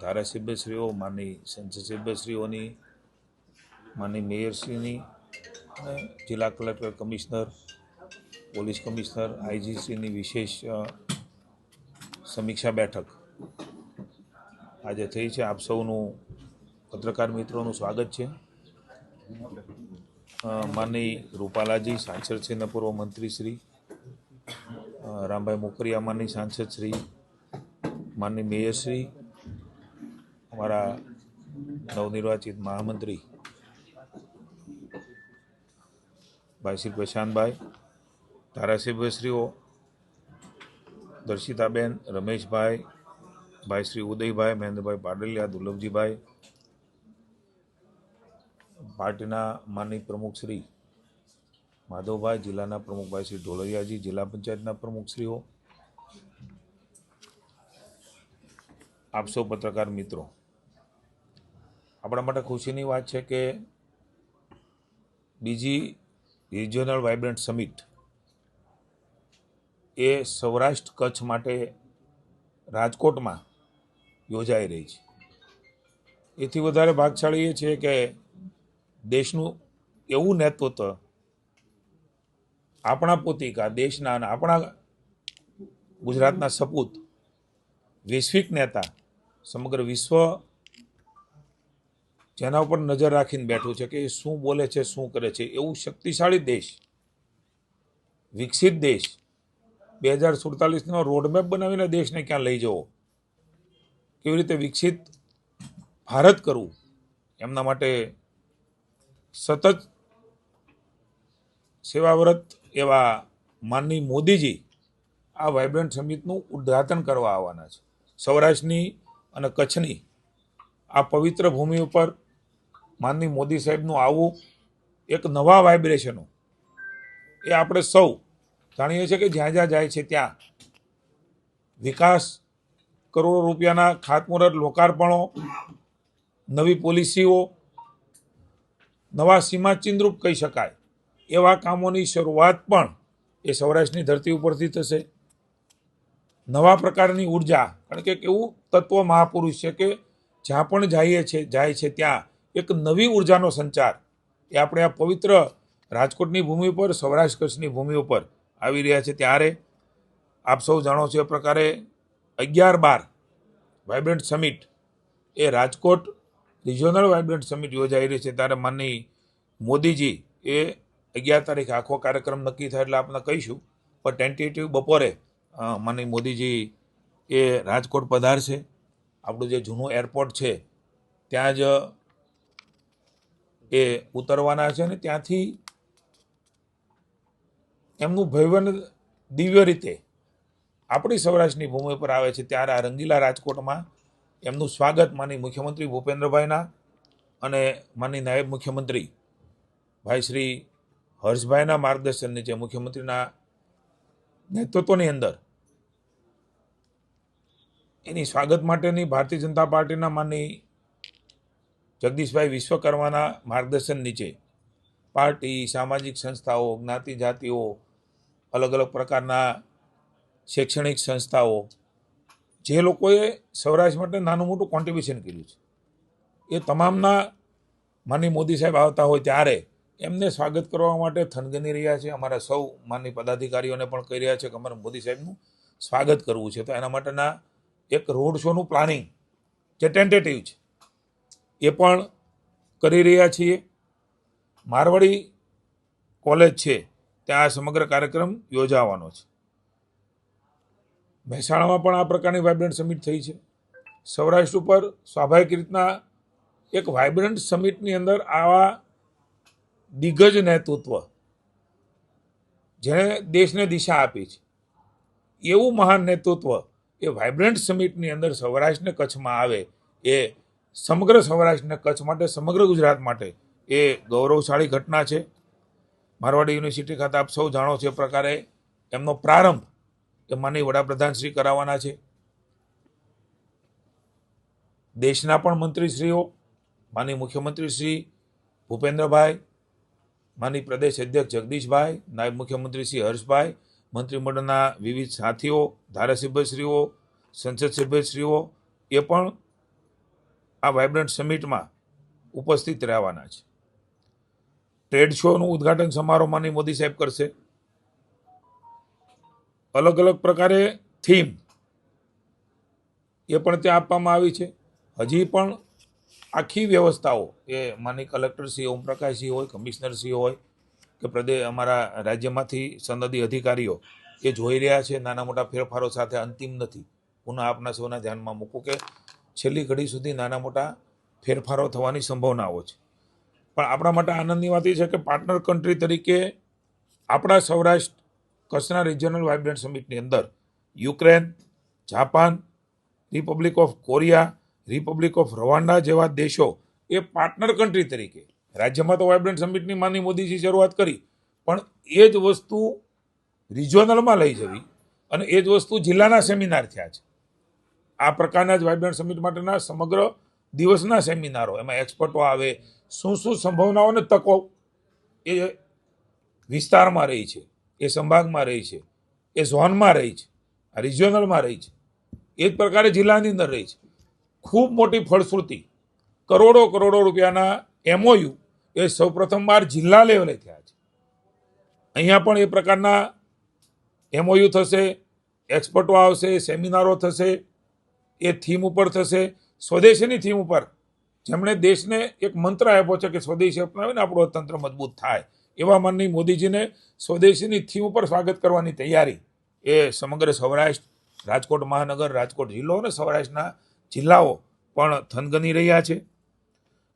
ધારાસભ્યશ્રીઓ, માનની સંસદસભ્યશ્રીઓની, માનની મેયરશ્રીની અને જિલ્લા કલેક્ટર, કમિશનર, પોલીસ કમિશનર, આઈજીશ્રીની વિશેષ સમીક્ષા બેઠક આજે થઈ છે. આપ સૌનું પત્રકાર મિત્રોનું સ્વાગત છે. માનની રૂપાલાજી સાંસદ શ્રીના પૂર્વ મંત્રી શ્રી, રામભાઈ મોકરિયા માનની સાંસદ શ્રી, માનની મેયરશ્રી, અમારા નવનિર્વાચિત મહામંત્રી ભાઈ શ્રી પ્રશાંતભાઈ, ધારાસભ્યશ્રીઓ દર્શિતાબેન, રમેશભાઈ, ભાઈ શ્રી ઉદયભાઈ, મહેન્દ્રભાઈ પાડલિયા, દુર્લભજીભાઈ, પાર્ટીના માનની પ્રમુખ શ્રી માધવભાઈ, જિલ્લાના પ્રમુખ ભાઈ શ્રી ઢોલરિયાજી, જિલ્લા પંચાયતના પ્રમુખશ્રીઓ, આપ સૌ પત્રકાર મિત્રો, આપણા માટે ખુશીની વાત છે કે બીજી રિજિયોનલ વાઇબ્રન્ટ સમિટ એ સૌરાષ્ટ્ર કચ્છ માટે રાજકોટમાં યોજાઈ રહી છે. એથી વધારે ભાગશાળી એ છે કે દેશનું એવું નેતૃત્વ આપણા પોતિકા દેશના અને આપણા ગુજરાતના સપૂત વૈશ્વિક નેતા સમગ્ર વિશ્વ જેના ઉપર નજર રાખીને બેઠું છે કે એ શું બોલે છે, શું કરે છે, એવું શક્તિશાળી દેશ, વિકસિત દેશ 2047નો રોડમેપ બનાવીને દેશને ક્યાં લઈ જવો, કેવી રીતે વિકસિત ભારત કરવું, એમના માટે સતત સેવાવ્રત એવા માનની મોદીજી આ વાઇબ્રન્ટ સમિટનું ઉદ્ઘાટન કરવા આવવાના છે. સૌરાષ્ટ્રની અને કચ્છની આ પવિત્ર ભૂમિ ઉપર માનની મોદી સાહેબનું આવવું એક નવા વાઇબ્રેશનો એ આપણે સૌ જાણીએ છીએ કે જ્યાં જ્યાં જાય છે ત્યાં વિકાસ, કરોડો રૂપિયાના ખાતમુહૂર્ત, લોકાર્પણો, નવી પોલિસીઓ, નવા સીમાચિહ્નરૂપ કહી શકાય એવા કામોની શરૂઆત પણ એ સૌરાષ્ટ્રની ધરતી ઉપરથી થશે. નવા પ્રકારની ઉર્જા, કારણ કે એવું તત્વ મહાપુરુષ છે કે જ્યાં પણ જાય છે ત્યાં એક નવી ઉર્જાનો સંચાર એ આપણે આ પવિત્ર રાજકોટની ભૂમિ ઉપર, સૌરાષ્ટ્ર કચ્છની ભૂમિ ઉપર આવી રહ્યા છે. ત્યારે આપ સૌ જાણો છો એ પ્રકારે 11-12 વાઇબ્રન્ટ સમિટ એ રાજકોટ રિજિયોનલ વાઇબ્રન્ટ સમિટ યોજાઈ રહી છે. ત્યારે માનની મોદીજી એ 11 તારીખે આખો કાર્યક્રમ નક્કી થાય એટલે આપણે કહીશું, પણ ટેન્ટેટિવ બપોરે માનની મોદીજી એ રાજકોટ પધારશે. આપણું જે જૂનું એરપોર્ટ છે ત્યાં જ એ ઉતરવાના છે અને ત્યાંથી એમનું ભવ્ય દિવ્ય રીતે આપણી સૌરાષ્ટ્રની ભૂમિ પર આવે છે. ત્યારે આ રંગીલા રાજકોટમાં એમનું સ્વાગત માનની મુખ્યમંત્રી ભૂપેન્દ્રભાઈના અને માનની નાયબ મુખ્યમંત્રી ભાઈ શ્રી હર્ષભાઈના માર્ગદર્શન નીચે, મુખ્યમંત્રીના નેતૃત્વની અંદર એની સ્વાગત માટેની ભારતીય જનતા પાર્ટીના માનની જગદીશભાઈ વિશ્વકર્માના માર્ગદર્શન નીચે પાર્ટી, સામાજિક સંસ્થાઓ, જ્ઞાતિ જાતિઓ, અલગ અલગ પ્રકારના શૈક્ષણિક સંસ્થાઓ, જે લોકોએ સૌરાષ્ટ્ર માટે નાનું મોટું કોન્ટ્રીબ્યુશન કર્યું છે એ તમામના માનની મોદી સાહેબ આવતા હોય ત્યારે એમને સ્વાગત કરવા માટે થનગની રહ્યા છે. અમારા સૌ માનની પદાધિકારીઓને પણ કહી રહ્યા છે કે અમારે મોદી સાહેબનું સ્વાગત કરવું છે. તો એના માટેના એક રોડ શોનું પ્લાનિંગ જે ટેન્ટેટિવ છે એ પણ કરી રહ્યા છીએ. મારવાડી કોલેજ છે ત્યાં સમગ્ર કાર્યક્રમ યોજાવાનો છે. મહેસાણામાં પણ આ પ્રકારની વાઇબ્રન્ટ સમિટ થઈ છે. સૌરાષ્ટ્ર ઉપર સ્વાભાવિક રીતના એક વાઇબ્રન્ટ સમિટની અંદર આવા દિગ્ગજ નેતૃત્વ જેણે દેશને દિશા આપી છે એવું મહાન નેતૃત્વ એ વાઇબ્રન્ટ સમિટની અંદર સૌરાષ્ટ્રને કચ્છમાં આવે એ સમગ્ર સૌરાષ્ટ્રને કચ્છ માટે, સમગ્ર ગુજરાત માટે એ ગૌરવશાળી ઘટના છે. મારવાડી યુનિવર્સિટી ખાતે આપ સૌ જાણો છો એ પ્રકારે એમનો પ્રારંભ એ માનની વડાપ્રધાન શ્રી કરાવવાના છે. દેશના પણ મંત્રીશ્રીઓ, માનની મુખ્યમંત્રી શ્રી ભૂપેન્દ્રભાઈ, માનની પ્રદેશ અધ્યક્ષ જગદીશભાઈ, નાયબ મુખ્યમંત્રી શ્રી હર્ષભાઈ, મંત્રીમંડળના વિવિધ સાથીઓ, ધારાસભ્યશ્રીઓ, સંસદ સભ્યશ્રીઓ એ પણ આ વાઇબ્રન્ટ સમિટમાં ઉપસ્થિત રહેવાના છે. ટ્રેડ શોનું ઉદ્ઘાટન સમારોહ માનનીય મોદી સાહેબ કરશે. અલગ અલગ પ્રકારે થીમ એ પણ ત્યાં આપવામાં આવી છે. હજી પણ આખી વ્યવસ્થાઓ એ માનનીય કલેક્ટરશ્રી ઓમપ્રકાશજી હોય, કમિશનરશ્રી હોય કે પ્રદેશ અમારા રાજ્યમાંથી સનદી અધિકારીઓ એ જોઈ રહ્યા છે. નાના મોટા ફેરફારો સાથે અંતિમ નથી. પુનઃ આપના સૌના ધ્યાનમાં મૂકું કે છેલ્લી ઘડી સુધી નાના મોટા ફેરફારો થવાની સંભાવનાઓ છે. પણ આપણા માટે આનંદની વાત એ છે કે પાર્ટનર કન્ટ્રી તરીકે આપણા સૌરાષ્ટ્ર કચ્છના રિજનલ વાઇબ્રન્ટ સમિટની અંદર Ukraine, Japan, Republic of Korea, Republic of Rwanda જેવા દેશો એ પાર્ટનર કન્ટ્રી તરીકે રાજ્યમાં તો વાઇબ્રન્ટ સમિટની માનનીય મોદીજી શરૂઆત કરી, પણ એ જ વસ્તુ રિજિયોનલમાં લઈ જવી અને એ જ વસ્તુ જિલ્લાના સેમિનાર થયા છે. આ પ્રકારના જ વાઇબ્રન્ટ સમિટ માટેના સમગ્ર દિવસના સેમિનારો, એમાં એક્સપર્ટો આવે, શું શું સંભાવનાઓ અને તકો એ વિસ્તારમાં રહી છે, એ સંભાગમાં રહી છે, એ ઝોનમાં રહી છે, આ રિજિયોનલમાં રહી છે, એ જ પ્રકારે જિલ્લાની અંદર રહી છે. ખૂબ મોટી ફળશ્રુતિ, કરોડો કરોડો રૂપિયાના MOU એ સૌપ્રથમવાર જિલ્લા લેવલે થયા છે. અહીંયા પણ એ પ્રકારના MOU થશે, એક્સપર્ટો આવશે, સેમિનારો થશે, એ થીમ ઉપર થશે. સ્વદેશીની થીમ ઉપર જેમણે દેશને એક મંત્ર આપ્યો છે કે સ્વદેશી અપનાવીને આપણું અર્થતંત્ર મજબૂત થાય, એવા માનનીય મોદીજીને સ્વદેશીની થીમ ઉપર સ્વાગત કરવાની તૈયારી એ સમગ્ર સૌરાષ્ટ્ર, રાજકોટ મહાનગર, રાજકોટ જિલ્લો અને સૌરાષ્ટ્રના જિલ્લાઓ પણ થનગની રહ્યા છે.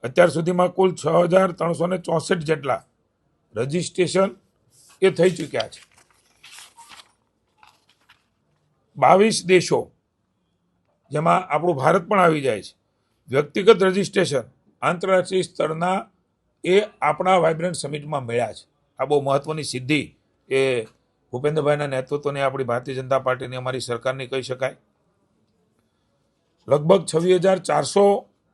અત્યાર સુધીમાં કુલ 6,364 જેટલા રજિસ્ટ્રેશન એ થઈ ચૂક્યા છે. 22 દેશો, જેમાં આપણું ભારત પણ આવી જાય છે, વ્યક્તિગત રજિસ્ટ્રેશન આંતરરાષ્ટ્રીય સ્તરના એ આપણા વાઇબ્રન્ટ સમિટમાં મળ્યા છે. આ બહુ મહત્વની સિદ્ધિ એ ભૂપેન્દ્રભાઈના નેતૃત્વની આપણી ભારતીય જનતા પાર્ટીની અમારી સરકારની કહી શકાય. લગભગ 26,400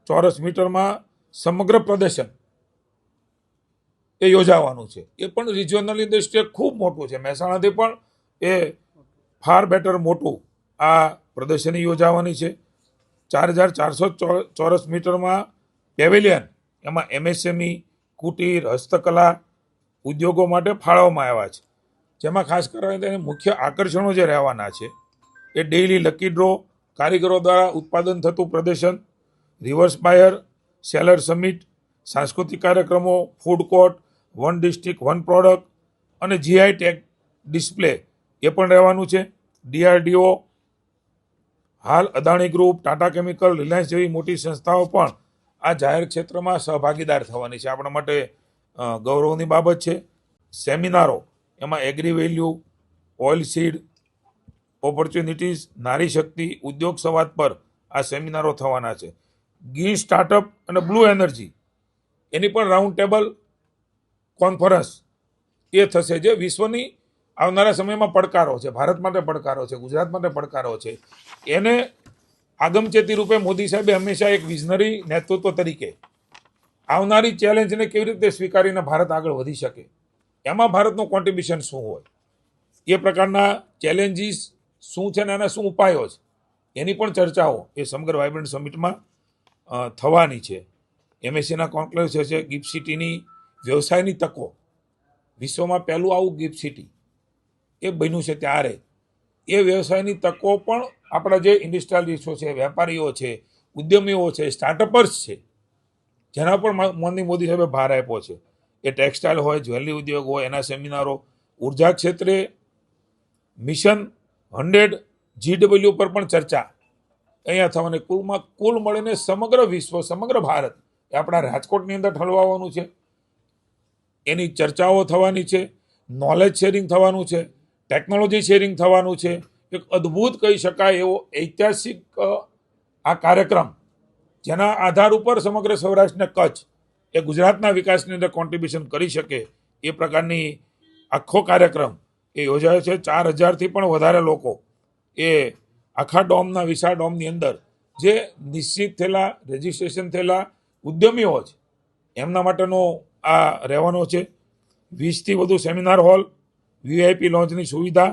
ચોરસ મીટરમાં સમગ્ર પ્રદર્શન એ યોજાવાનું છે. એ પણ રિજિયોનલની દ્રષ્ટિએ ખૂબ મોટું છે. મહેસાણાથી પણ એ ફાર બેટર મોટું આ પ્રદર્શની યોજાવાની છે. 4,400 ચોરસ મીટરમાં પેવેલિયન, એમાં MSME, કુટીર, હસ્તકલા ઉદ્યોગો માટે ફાળવવામાં આવ્યા છે. જેમાં ખાસ કરીને મુખ્ય આકર્ષણો જે રહેવાના છે એ ડેઇલી લકી ડ્રો, કારીગરો દ્વારા ઉત્પાદન થતું પ્રદર્શન, રિવર્સ બાયર, સેલર સમિટ, સાંસ્કૃતિક કાર્યક્રમો, food court, one district one product અને GI ટેગ ડિસ્પ્લે એ પણ રહેવાનું છે. DRDO, હાલ Adani group, Tata chemical, Reliance જેવી મોટી સંસ્થાઓ પણ આ જાહેર ક્ષેત્રમાં સહભાગીદાર થવાની છે. આપણા માટે ગૌરવની બાબત છે. સેમિનારો, એમાં agri value, oil seed, opportunities, નારી શક્તિ, ઉદ્યોગ સંવાદ પર આ સેમિનારો થવાના છે. ગ્રીન સ્ટાર્ટઅપ અને બ્લુ એનર્જી એની પણ રાઉન્ડ ટેબલ કોન્ફરન્સ એ થશે, જે વિશ્વની આવનારા સમયમાં પડકારો છે, ભારત માટે પડકારો છે, ગુજરાત માટે પડકારો છે, એને આગમચેતી રૂપે મોદી સાહેબે હંમેશા એક વિઝનરી નેતૃત્વ તરીકે આવનારી ચેલેન્જને કેવી રીતે સ્વીકારીને ભારત આગળ વધી શકે, એમાં ભારતનું કોન્ટ્રીબ્યુશન શું હોય, એ પ્રકારના ચેલેન્જીસ શું છે ને એના શું ઉપાયો છે, એની પણ ચર્ચાઓ એ સમગ્ર વાઇબ્રન્ટ સમિટમાં થવાની છે. MSCના કોન્ક્લેવ છે ગિફ્ટ સિટીની વ્યવસાયની તકો, વિશ્વમાં પહેલું આવું ગિફ્ટ સિટી એ બન્યું છે. ત્યારે એ વ્યવસાયની તકો પણ આપણા જે ઇન્ડસ્ટ્રીયલિસ્ટો છે, વેપારીઓ છે, ઉદ્યમીઓ છે, સ્ટાર્ટઅપર્સ છે, જેના પર માનનીય મોદી સાહેબે ભાર આપ્યો છે. એ ટેક્સટાઇલ હોય, જ્વેલરી ઉદ્યોગ હોય, એના સેમિનારો, ઉર્જા ક્ષેત્રે મિશન 100 GW પર પણ ચર્ચા અહીંયા થવાની. કુલ મળીને સમગ્ર વિશ્વ, સમગ્ર ભારત એ આપણા રાજકોટની અંદર ઠલવાવાનું છે. એની ચર્ચાઓ થવાની છે, નોલેજ શેરિંગ થવાનું છે, ટેકનોલોજી શેરિંગ થવાનું છે. એક અદ્ભુત કહી શકાય એવો ઐતિહાસિક આ કાર્યક્રમ, જેના આધાર ઉપર સમગ્ર સૌરાષ્ટ્ર અને કચ્છ એ ગુજરાતના વિકાસની અંદર કોન્ટ્રીબ્યુશન કરી શકે એ પ્રકારની આખો કાર્યક્રમ એ યોજાયો છે. 4,000થી પણ વધારે લોકો એ આખા ડોમના, વિશાળ ડોમની અંદર જે નિશ્ચિત થયેલા, રજિસ્ટ્રેશન થયેલા ઉદ્યમીઓ છે એમના માટેનો આ રહેવાનો છે. 20થી વધુ સેમિનાર હોલ, VIP લોન્ચની સુવિધા.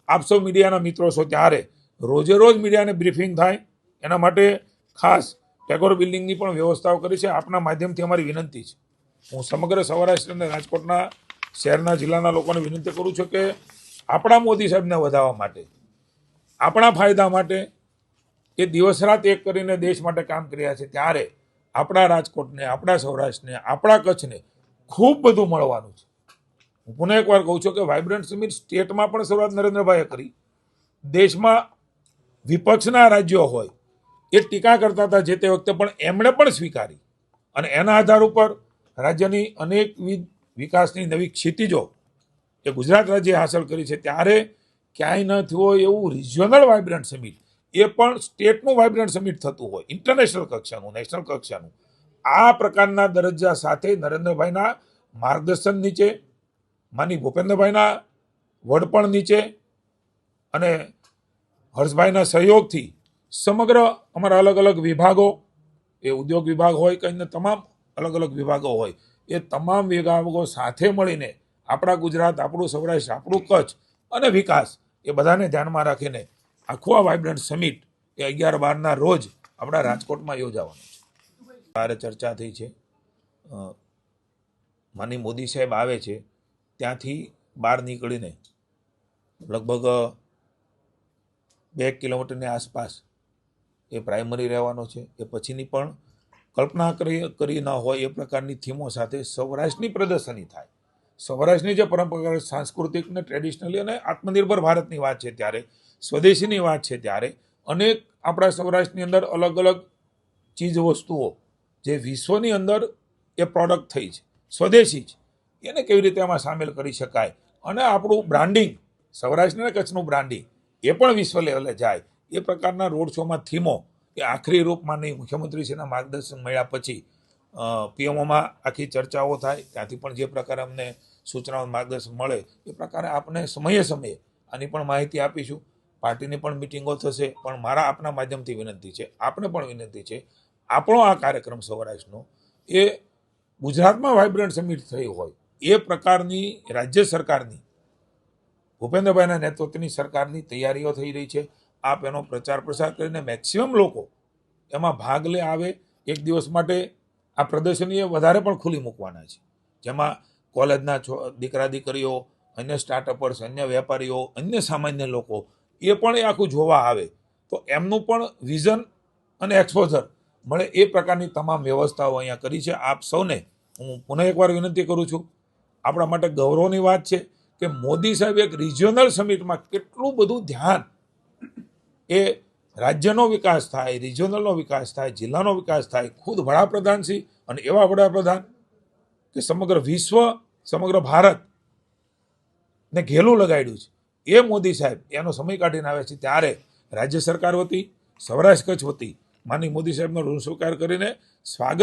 આપ સૌ મીડિયાના મિત્રો છો, ત્યારે રોજે રોજ મીડિયાને બ્રીફિંગ થાય એના માટે ખાસ ટેગોર બિલ્ડિંગની પણ વ્યવસ્થાઓ કરી છે. આપના માધ્યમથી અમારી વિનંતી છે, હું સમગ્ર સૌરાષ્ટ્ર અને રાજકોટના શહેરના જિલ્લાના લોકોને વિનંતી કરું છું કે આપણા મોદી સાહેબને વધારવા માટે, આપણા ફાયદા માટે એ દિવસ રાત એક કરીને દેશ માટે કામ કર્યા છે, ત્યારે આપણા રાજકોટને, આપણા સૌરાષ્ટ્રને, આપણા કચ્છને ખૂબ બધું મળવાનું છે. હું પુનઃ એકવાર કહું છું કે વાઇબ્રન્ટ સમિટ સ્ટેટમાં પણ શરૂઆત નરેન્દ્રભાઈએ કરી. દેશમાં વિપક્ષના રાજ્યો હોય એ ટીકા કરતા હતા જે તે વખતે, પણ એમણે પણ સ્વીકારી અને એના આધાર ઉપર રાજ્યની અનેકવિધ વિકાસની નવી ક્ષિતિજો એ ગુજરાત રાજ્યે હાંસલ કરી છે. ત્યારે ક્યાંય ન થયું હોય એવું રિજિયોનલ વાઇબ્રન્ટ સમિટ, એ પણ સ્ટેટનું વાઇબ્રન્ટ સમિટ થતું હોય, ઇન્ટરનેશનલ કક્ષાનું, નેશનલ કક્ષાનું, આ પ્રકારના દરજ્જા સાથે નરેન્દ્રભાઈના માર્ગદર્શન નીચે, માની ભૂપેન્દ્રભાઈના વડપણ નીચે અને હર્ષભાઈના સહયોગથી સમગ્ર અમારા અલગ અલગ વિભાગો, એ ઉદ્યોગ વિભાગ હોય કે અન્ય તમામ અલગ અલગ વિભાગો હોય, એ તમામ વિભાગો સાથે મળીને આપણા ગુજરાત, આપણું સૌરાષ્ટ્ર, આપણું કચ્છ અને વિકાસ એ બધાને ધ્યાનમાં રાખીને આખું આ વાઇબ્રન્ટ સમિટ એ 11/12ના રોજ આપણા રાજકોટમાં યોજાવાનું છે. ભારે ચર્ચા થઈ છે. માની મોદી સાહેબ આવે છે ત્યાંથી બહાર નીકળીને લગભગ 2 કિલોમીટરની આસપાસ એ પ્રાઇમરી રહેવાનો છે. એ પછીની પણ કલ્પના કરી ન હોય એ પ્રકારની થીમો સાથે સૌરાષ્ટ્રની પ્રદર્શની થાય. સૌરાષ્ટ્રની જે પરંપરાગત સાંસ્કૃતિક ને ટ્રેડિશનલી અને આત્મનિર્ભર ભારતની વાત છે ત્યારે, સ્વદેશીની વાત છે ત્યારે, અનેક આપણા સૌરાષ્ટ્રની અંદર અલગ અલગ ચીજ વસ્તુઓ જે વિશ્વની અંદર એ પ્રોડક્ટ થઈ છે, સ્વદેશી છે, એને કેવી રીતે આમાં સામેલ કરી શકાય અને આપણું બ્રાન્ડિંગ, સૌરાષ્ટ્ર અને કચ્છનું બ્રાન્ડિંગ એ પણ વિશ્વ લેવલે જાય, એ પ્રકારના રોડ શોમાં થીમો એ આખરી રૂપમાં નહીં, મુખ્યમંત્રીશ્રીના માર્ગદર્શન મળ્યા પછી પીએમઓમાં આખી ચર્ચાઓ થાય, ત્યાંથી પણ જે પ્રકારે અમને સૂચનાઓ માર્ગદર્શન મળે એ પ્રકારે આપને સમયે સમયે આની પણ માહિતી આપીશું. પાર્ટીની પણ મિટિંગો થશે. પણ મારા આપના માધ્યમથી વિનંતી છે, આપને પણ વિનંતી છે, આપણો આ કાર્યક્રમ સૌરાષ્ટ્રનો એ ગુજરાતમાં વાઇબ્રન્ટ સમિટ થયું હોય એ પ્રકારની રાજ્ય સરકારની, ભૂપેન્દ્રભાઈના નેતૃત્વની સરકારની તૈયારીઓ થઈ રહી છે. આપ એનો પ્રચાર પ્રસાર કરીને મેક્સિમમ લોકો એમાં ભાગ લે આવે. એક દિવસ માટે આ પ્રદર્શનીએ વધારે પણ ખુલ્લી મૂકવાના છે, જેમાં કોલેજના દીકરા દીકરીઓ, અન્ય સ્ટાર્ટઅપર્સ, અન્ય વેપારીઓ, અન્ય સામાન્ય લોકો એ પણ એ આખું જોવા આવે તો એમનું પણ વિઝન અને એક્સપોઝર મળે, એ પ્રકારની તમામ વ્યવસ્થાઓ અહીંયા કરી છે. આપ સૌને હું પુનઃ એકવાર વિનંતી કરું છું, આપણા માટે ગૌરવની વાત છે કે મોદી સાહેબ એક રિજિયોનલ સમિટમાં કેટલું બધું ધ્યાન, એ રાજ્યનો વિકાસ થાય, રિજિયોનલનો વિકાસ થાય, જિલ્લાનો વિકાસ થાય, ખુદ વડાપ્રધાન શ્રી અને એવા વડાપ્રધાન કે સમગ્ર વિશ્વ, સમગ્ર ભારત ને ઘેલું લગાડ્યું છે, એ મોદી સાહેબ એનો સમય કાઢીને આવે છે. ત્યારે રાજ્ય સરકાર વતી, સૌરાષ્ટ્ર કચ્છ વતી માનનીય મોદી સાહેબનો ઋણ સ્વીકાર કરીને સ્વાગત